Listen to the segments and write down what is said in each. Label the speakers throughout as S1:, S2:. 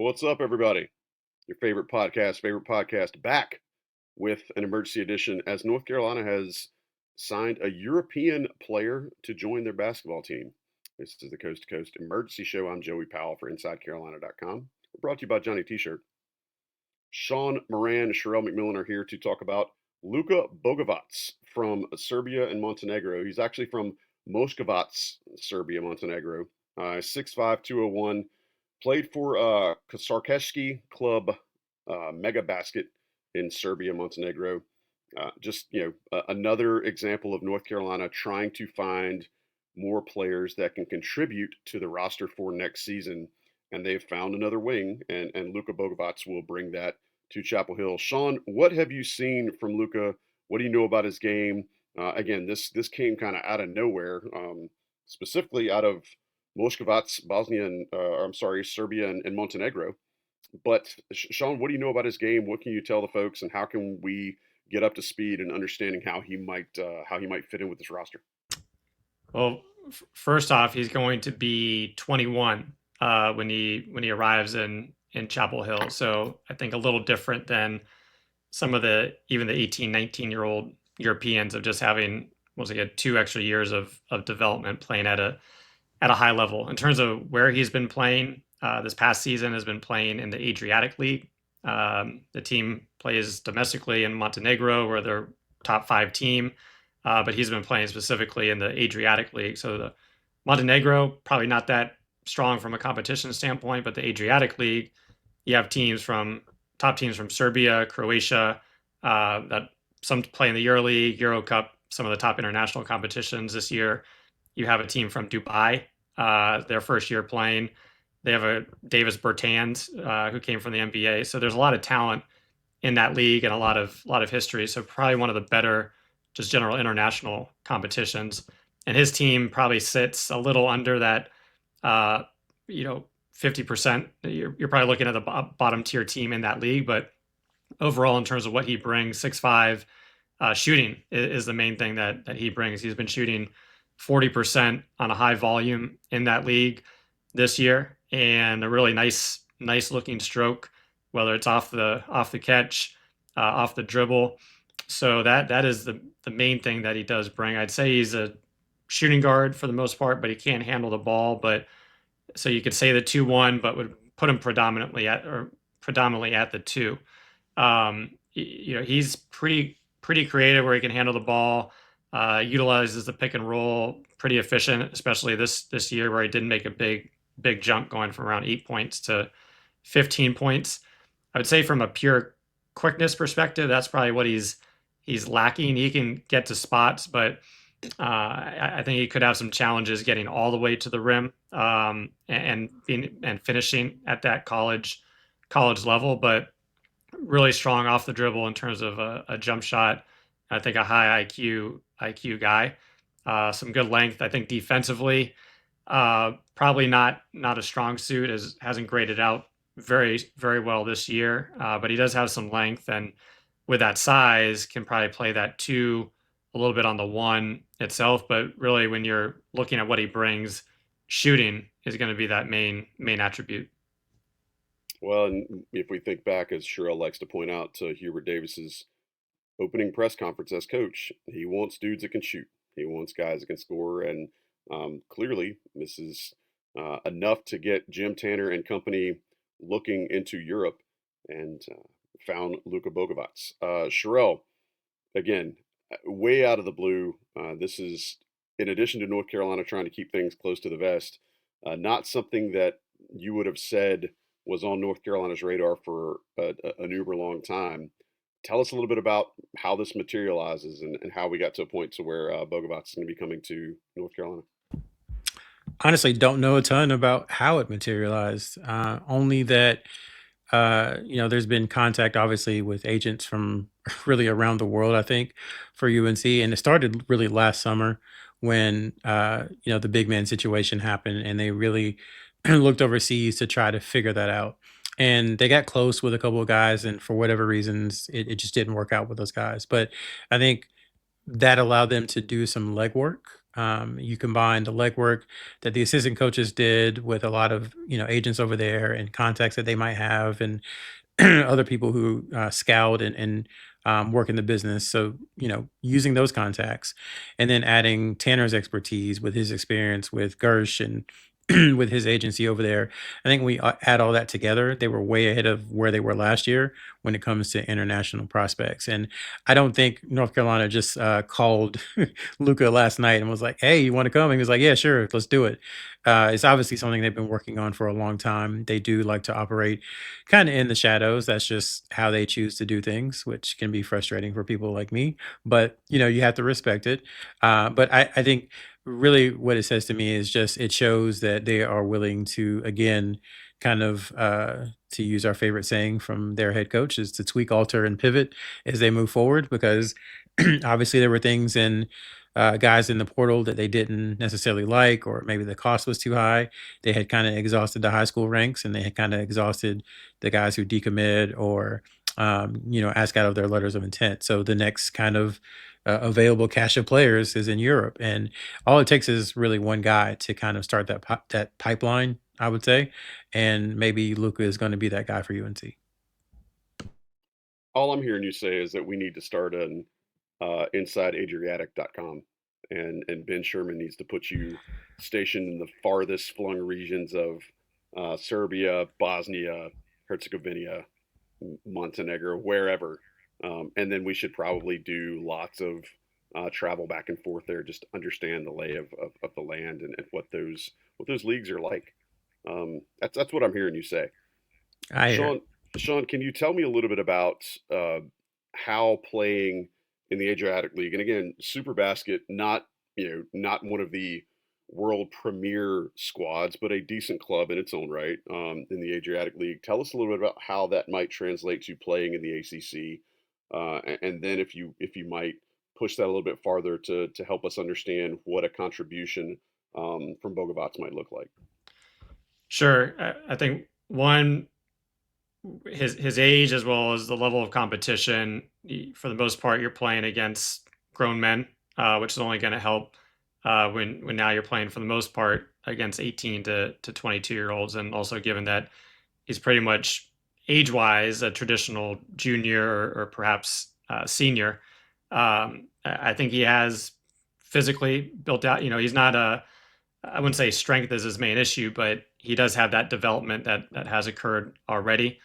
S1: What's up, everybody? Your favorite podcast back with an emergency edition as North Carolina has signed a European player to join their basketball team. This is the Coast to Coast Emergency Show. I'm Joey Powell for InsideCarolina.com. We're brought to you by Johnny T-Shirt. Sean, Moran, and Sherrell McMillan are here to talk about Luka Bogavac from Serbia and Montenegro. He's actually from Moskvac, Serbia, Montenegro. 6'5", 201. Played for Kasarkeski Club Mega Basket in Serbia, Montenegro. Another example of North Carolina trying to find more players that can contribute to the roster for next season. And they've found another wing, and Luka Bogavac will bring that to Chapel Hill. Sean, what have you seen from Luka? What do you know about his game? Again, this came kind of out of nowhere, specifically out of Moskvac, Bosnia, Serbia and Montenegro. But Sean, what do you know about his game? What can you tell the folks, and how can we get up to speed in understanding how he might fit in with this roster?
S2: Well, first off, he's going to be 21 when he arrives in Chapel Hill. So I think a little different than some of the 18, 19-year-old Europeans of just having once again 2 extra years of development playing at a high level. In terms of where he's been playing, this past season has been playing in the Adriatic League. The team plays domestically in Montenegro, where they're top 5 team, but he's been playing specifically in the Adriatic League. So the Montenegro, probably not that strong from a competition standpoint, but the Adriatic League, you have top teams from Serbia, Croatia, that some play in the EuroLeague, Euro Cup, some of the top international competitions this year. You have a team from Dubai, their first year playing. They have a Davis Bertans who came from the NBA. So there's a lot of talent in that league and a lot of history. So probably one of the better just general international competitions. And his team probably sits a little under that, 50%. You're probably looking at the bottom tier team in that league. But overall, in terms of what he brings, 6'5", shooting is the main thing that he brings. He's been shooting 40% on a high volume in that league this year, and a really nice looking stroke, whether it's off the catch, off the dribble. So that is the main thing that he does bring. I'd say he's a shooting guard for the most part, but he can't handle the ball. But so you could say the 2-1, but would put him predominantly at the 2. He's pretty creative where he can handle the ball. Utilizes the pick and roll pretty efficient, especially this year where he didn't make a big jump going from around 8 points to 15 points. I would say from a pure quickness perspective, that's probably what he's lacking. He can get to spots, but I think he could have some challenges getting all the way to the rim and finishing at that college level. But really strong off the dribble in terms of a jump shot. I think a high IQ guy, some good length. I think defensively, probably not a strong suit, hasn't graded out very, very well this year. But he does have some length, and with that size, can probably play that 2 a little bit on the 1 itself. But really, when you're looking at what he brings, shooting is going to be that main attribute.
S1: Well, and if we think back, as Sherrell likes to point out, to Hubert Davis's opening press conference as coach, he wants dudes that can shoot. He wants guys that can score, and clearly this is enough to get Jim Tanner and company looking into Europe, and found Luka Bogavac. Sherrell, again, way out of the blue. This is, in addition to North Carolina trying to keep things close to the vest, not something that you would have said was on North Carolina's radar for an uber long time. Tell us a little bit about how this materializes, and how we got to a point to where Bogavac is going to be coming to North Carolina.
S3: Honestly, don't know a ton about how it materialized. Only that there's been contact, obviously, with agents from really around the world, I think, for UNC. And it started really last summer when, the big man situation happened, and they really looked overseas to try to figure that out. And they got close with a couple of guys, and for whatever reasons, it just didn't work out with those guys. But I think that allowed them to do some legwork You combine the legwork that the assistant coaches did with a lot of agents over there and contacts that they might have, and other people who scout and work in the business. So, using those contacts and then adding Tanner's expertise with his experience with Gersh and with his agency over there. I think we add all that together. They were way ahead of where they were last year when it comes to international prospects. And I don't think North Carolina just called Luka last night and was like, "Hey, you want to come?" And he was like, "Yeah, sure, let's do it." It's obviously something they've been working on for a long time. They do like to operate kind of in the shadows. That's just how they choose to do things, which can be frustrating for people like me. But you have to respect it. But I think really what it says to me is just it shows that they are willing to again kind of to use our favorite saying from their head coach is to tweak, alter, and pivot as they move forward because obviously there were things in guys in the portal that they didn't necessarily like, or maybe the cost was too high. They had kind of exhausted the high school ranks and they had kind of exhausted the guys who decommit or ask out of their letters of intent. So the next kind of available cache of players is in Europe, and all it takes is really one guy to kind of start that pipeline, I would say, and maybe Luca is going to be that guy for UNC.
S1: All I'm hearing you say is that we need to start an InsideAdriatic.com, and Ben Sherman needs to put you stationed in the farthest flung regions of Serbia, Bosnia, Herzegovina, Montenegro, wherever. And then we should probably do lots of travel back and forth there, just to understand the lay of the land and what those leagues are like. That's what I'm hearing you say.
S3: I hear.
S1: Sean, Sean, can you tell me a little bit about how playing in the Adriatic League, and again, Super Basket, not one of the world premier squads, but a decent club in its own right in the Adriatic League. Tell us a little bit about how that might translate to playing in the ACC, and then if you might push that a little bit farther to help us understand what a contribution from Bogavac might look like.
S2: Sure. I think one, his age as well as the level of competition. For the most part, you're playing against grown men, which is only going to help when now you're playing for the most part against 18 to 22-year-olds, and also given that he's pretty much age wise a traditional junior or perhaps senior. I think he has physically built out. He's not a, I wouldn't say strength is his main issue, but he does have that development that has occurred already.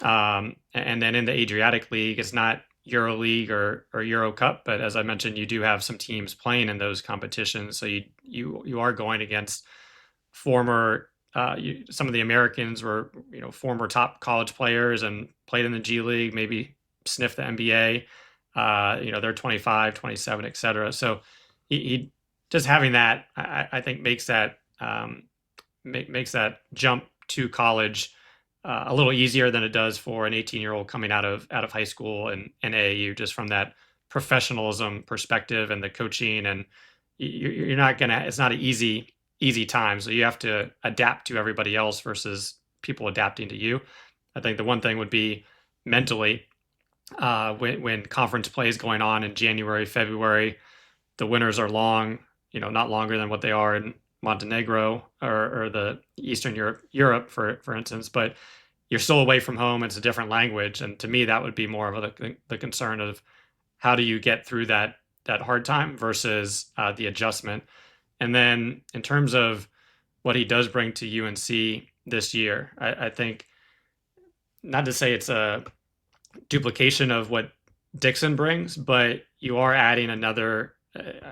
S2: And then in the Adriatic League, it's not Euro League or Euro Cup, but as I mentioned, you do have some teams playing in those competitions. So you are going against former some of the Americans were former top college players and played in the G League, maybe sniffed the NBA. They're 25, 27, etc. So he just having that, I think makes that makes that jump to college a little easier than it does for an 18-year-old coming out of high school and AAU, just from that professionalism perspective and the coaching. And you're not gonna, it's not an easy time, so you have to adapt to everybody else versus people adapting to you. I think the one thing would be mentally, when conference play is going on in January, February, the winters are long, not longer than what they are in Montenegro or the Eastern Europe, for instance, but you're still away from home. It's a different language. And to me, that would be more of the concern of how do you get through that hard time versus the adjustment. And then in terms of what he does bring to UNC this year, I think, not to say it's a duplication of what Dixon brings, but you are adding another.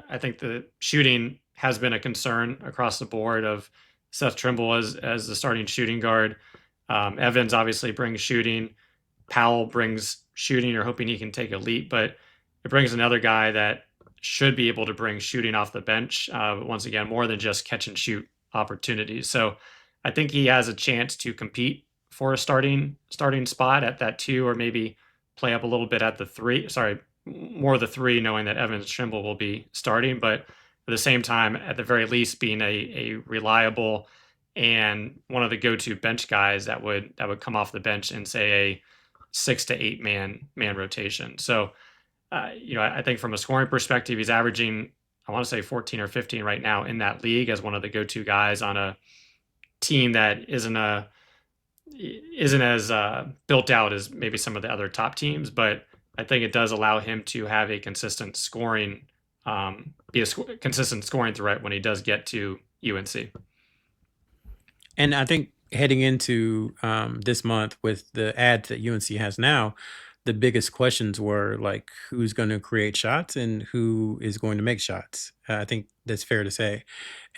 S2: I think the shooting has been a concern across the board of Seth Trimble as the starting shooting guard. Evans obviously brings shooting. Powell brings shooting. You're hoping he can take a leap, but it brings another guy that should be able to bring shooting off the bench. But once again, more than just catch and shoot opportunities. So I think he has a chance to compete for a starting spot at that two, or maybe play up a little bit at the three. Sorry, more the three, knowing that Evans Trimble will be starting, but at the same time, at the very least, being a reliable and one of the go-to bench guys that would come off the bench in, say, a 6 to 8 man rotation. So I think from a scoring perspective, he's averaging I want to say 14 or 15 right now in that league as one of the go-to guys on a team that isn't as built out as maybe some of the other top teams, but I think it does allow him to have a consistent scoring, consistent scoring threat when he does get to UNC.
S3: And I think heading into this month with the ads that UNC has now, the biggest questions were like who's going to create shots and who is going to make shots. I think that's fair to say.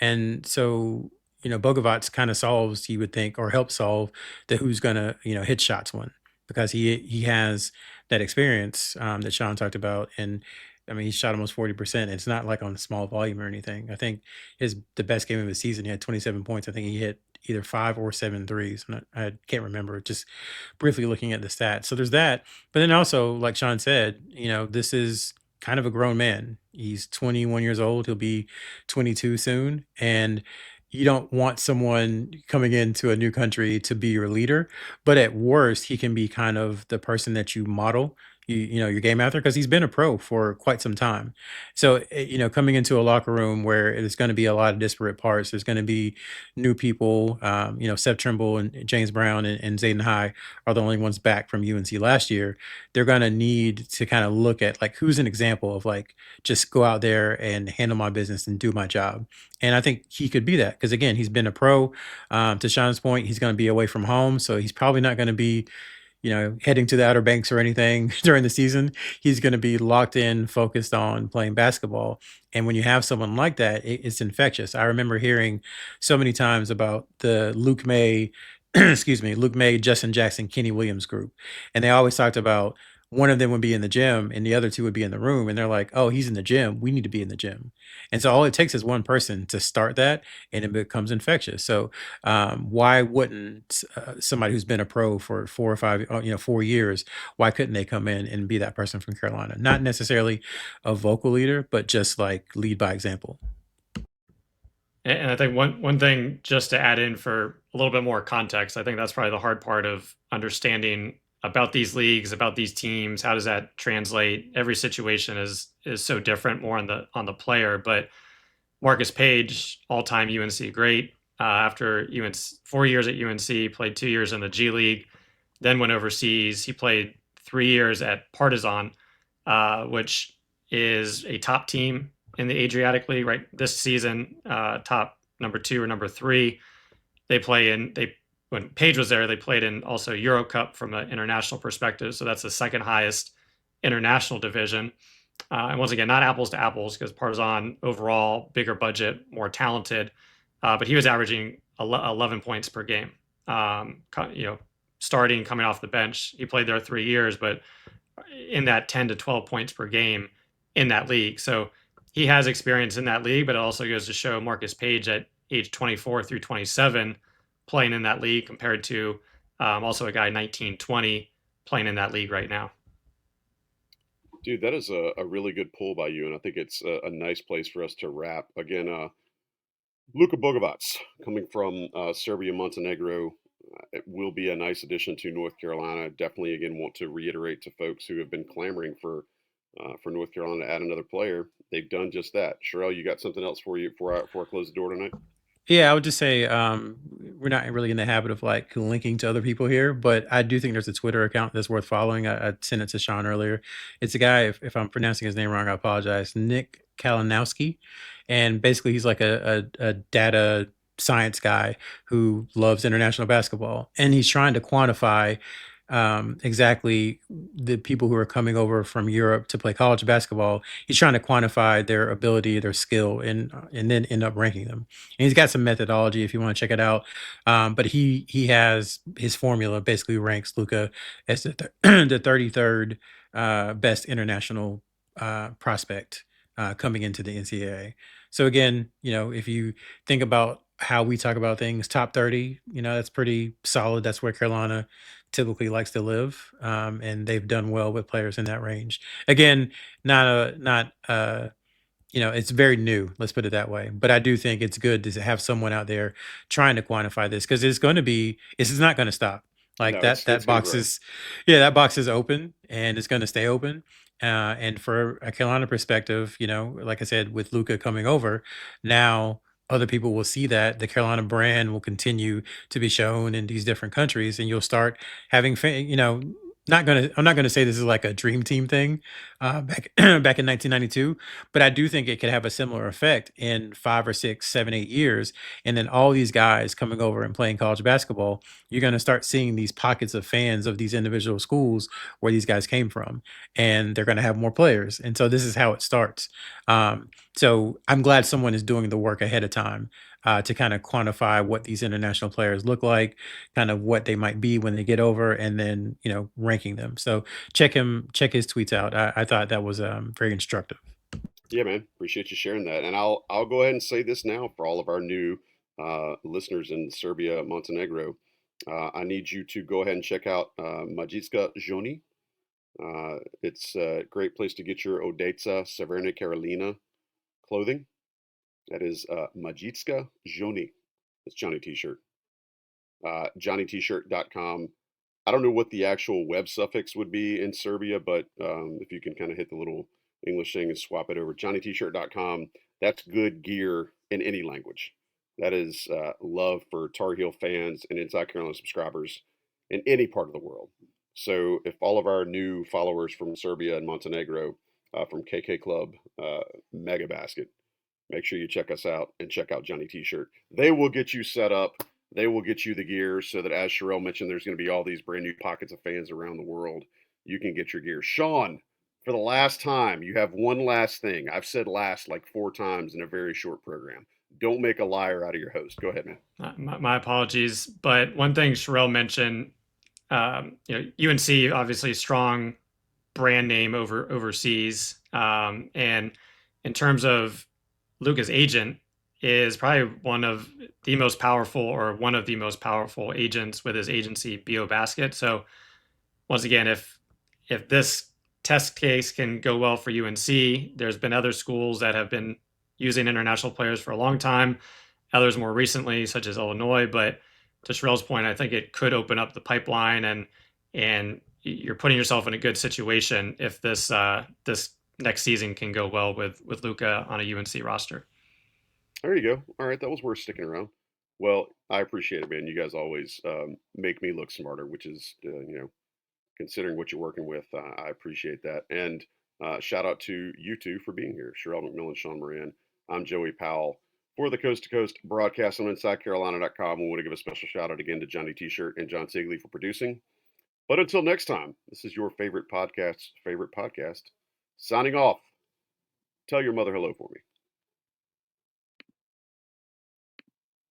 S3: And so, Bogovac kind of solves, you would think, or helps solve the who's going to, hit shots one because he has that experience that Sean talked about. And I mean, he shot almost 40%. It's not like on a small volume or anything. I think the best game of the season, he had 27 points. I think he hit either 5 or 7 threes. I can't remember, just briefly looking at the stats. So there's that. But then also, like Sean said, this is kind of a grown man. He's 21 years old. He'll be 22 soon. And you don't want someone coming into a new country to be your leader. But at worst, he can be kind of the person that you model your game after because he's been a pro for quite some time. So coming into a locker room where there's going to be a lot of disparate parts, there's going to be new people. Seth Trimble and James Brown and Zayden High are the only ones back from UNC last year. They're going to need to kind of look at like who's an example of like just go out there and handle my business and do my job. And I think he could be that because again, he's been a pro. To Sean's point, he's going to be away from home, so he's probably not going to be heading to the Outer Banks or anything during the season. He's going to be locked in, focused on playing basketball. And when you have someone like that, it's infectious. I remember hearing so many times about the Luke May, Luke May, Justin Jackson, Kenny Williams group. And they always talked about one of them would be in the gym and the other two would be in the room. And they're like, oh, he's in the gym. We need to be in the gym. And so all it takes is one person to start that and it becomes infectious. So why wouldn't somebody who's been a pro for 4 or 5, 4 years, why couldn't they come in and be that person from Carolina? Not necessarily a vocal leader, but just like lead by example.
S2: And I think one thing just to add in for a little bit more context, I think that's probably the hard part of understanding about these leagues, about these teams. How does that translate? Every situation is so different, more on the player. But Marcus Paige, all-time UNC great. After 4 years at UNC, played 2 years in the G League, then went overseas. He played 3 years at Partizan, which is a top team in the Adriatic League right this season, top number 2 or number 3. When Paige was there, they played in also Euro Cup from an international perspective. So that's the second highest international division. And once again, not apples to apples because Partizan overall, bigger budget, more talented. But he was averaging 11 points per game. Starting, coming off the bench. He played there 3 years, but in that 10 to 12 points per game in that league. So he has experience in that league, but it also goes to show Marcus Paige at age 24 through 27 playing in that league compared to also a guy 19, 20 playing in that league right now.
S1: Dude, that is a really good pull by you, and I think it's a nice place for us to wrap. Again, Luka Bogavac, coming from Serbia, Montenegro, it will be a nice addition to North Carolina. Definitely, again, want to reiterate to folks who have been clamoring for North Carolina to add another player. They've done just that. Sherrell, you got something else for you before I close the door tonight?
S3: Yeah, I would just say we're not really in the habit of like linking to other people here, but I do think there's a Twitter account that's worth following. I sent it to Sean earlier. It's a guy, if I'm pronouncing his name wrong, I apologize, Nick Kalinowski. And basically, he's like a data science guy who loves international basketball. And he's trying to quantify exactly the people who are coming over from Europe to play college basketball. He's trying to quantify their ability, their skill, and then end up ranking them. And he's got some methodology if you want to check it out. But he has his formula basically ranks Luka as the 33rd best international prospect coming into the NCAA. So again, if you think about how we talk about things, top 30, that's pretty solid. That's where Carolina typically likes to live, and they've done well with players in that range. Again, it's very new. Let's put it that way. But I do think it's good to have someone out there trying to quantify this because this is not going to stop. Like
S1: No,
S3: that
S1: it's
S3: box
S1: gonna grow.
S3: is, yeah, that box is open and it's going to stay open. And for a Carolina perspective, like I said, with Luka coming over, now other people will see that the Carolina brand will continue to be shown in these different countries, and you'll start having, I'm not gonna say this is like a dream team thing, back back in 1992, but I do think it could have a similar effect in 5 or 6, 7, 8 years, and then all these guys coming over and playing college basketball, you're gonna start seeing these pockets of fans of these individual schools where these guys came from, and they're going to have more players. And so this is how it starts. So I'm glad someone is doing the work ahead of time, to kind of quantify what these international players look like, kind of what they might be when they get over, and then ranking them. So check his tweets out. I thought that was very instructive.
S1: Yeah, man. Appreciate you sharing that. And I'll go ahead and say this now for all of our new listeners in Serbia, Montenegro. I need you to go ahead and check out Magicka Joni. It's a great place to get your Odetsa Severne Carolina clothing. That is Magicka Joni. It's Johnny T-shirt. JohnnyT-shirt.com. I don't know what the actual web suffix would be in Serbia, but if you can kind of hit the little English thing and swap it over, JohnnyT-shirt.com. That's good gear in any language. That is love for Tar Heel fans and Inside Carolina subscribers in any part of the world. So if all of our new followers from Serbia and Montenegro, from KK Club, Mega Basket, make sure you check us out and check out Johnny T-shirt. They will get you set up. They will get you the gear so that, as Sherrell mentioned, there's going to be all these brand new pockets of fans around the world. You can get your gear. Sean, for the last time, you have one last thing. I've said last like 4 times in a very short program. Don't make a liar out of your host. Go ahead, man.
S2: My apologies, but one thing Sherrell mentioned, UNC obviously strong brand name overseas, and in terms of Luka's agent, is probably one of the most powerful agents with his agency BO Basket. So once again, if this test case can go well for UNC, there's been other schools that have been using international players for a long time, others more recently, such as Illinois. But to Sherrell's point, I think it could open up the pipeline, and you're putting yourself in a good situation if this next season can go well with Luka on a UNC roster.
S1: There you go. All right, that was worth sticking around. Well, I appreciate it, man. You guys always make me look smarter, which is, considering what you're working with, I appreciate that. And shout out to you two for being here, Sherrell McMillan, Sean Moran. I'm Joey Powell for the Coast to Coast broadcast on InsideCarolina.com. We want to give a special shout out again to Johnny T-shirt and John Sigley for producing. But until next time, this is your favorite podcast, signing off. Tell your mother hello for me.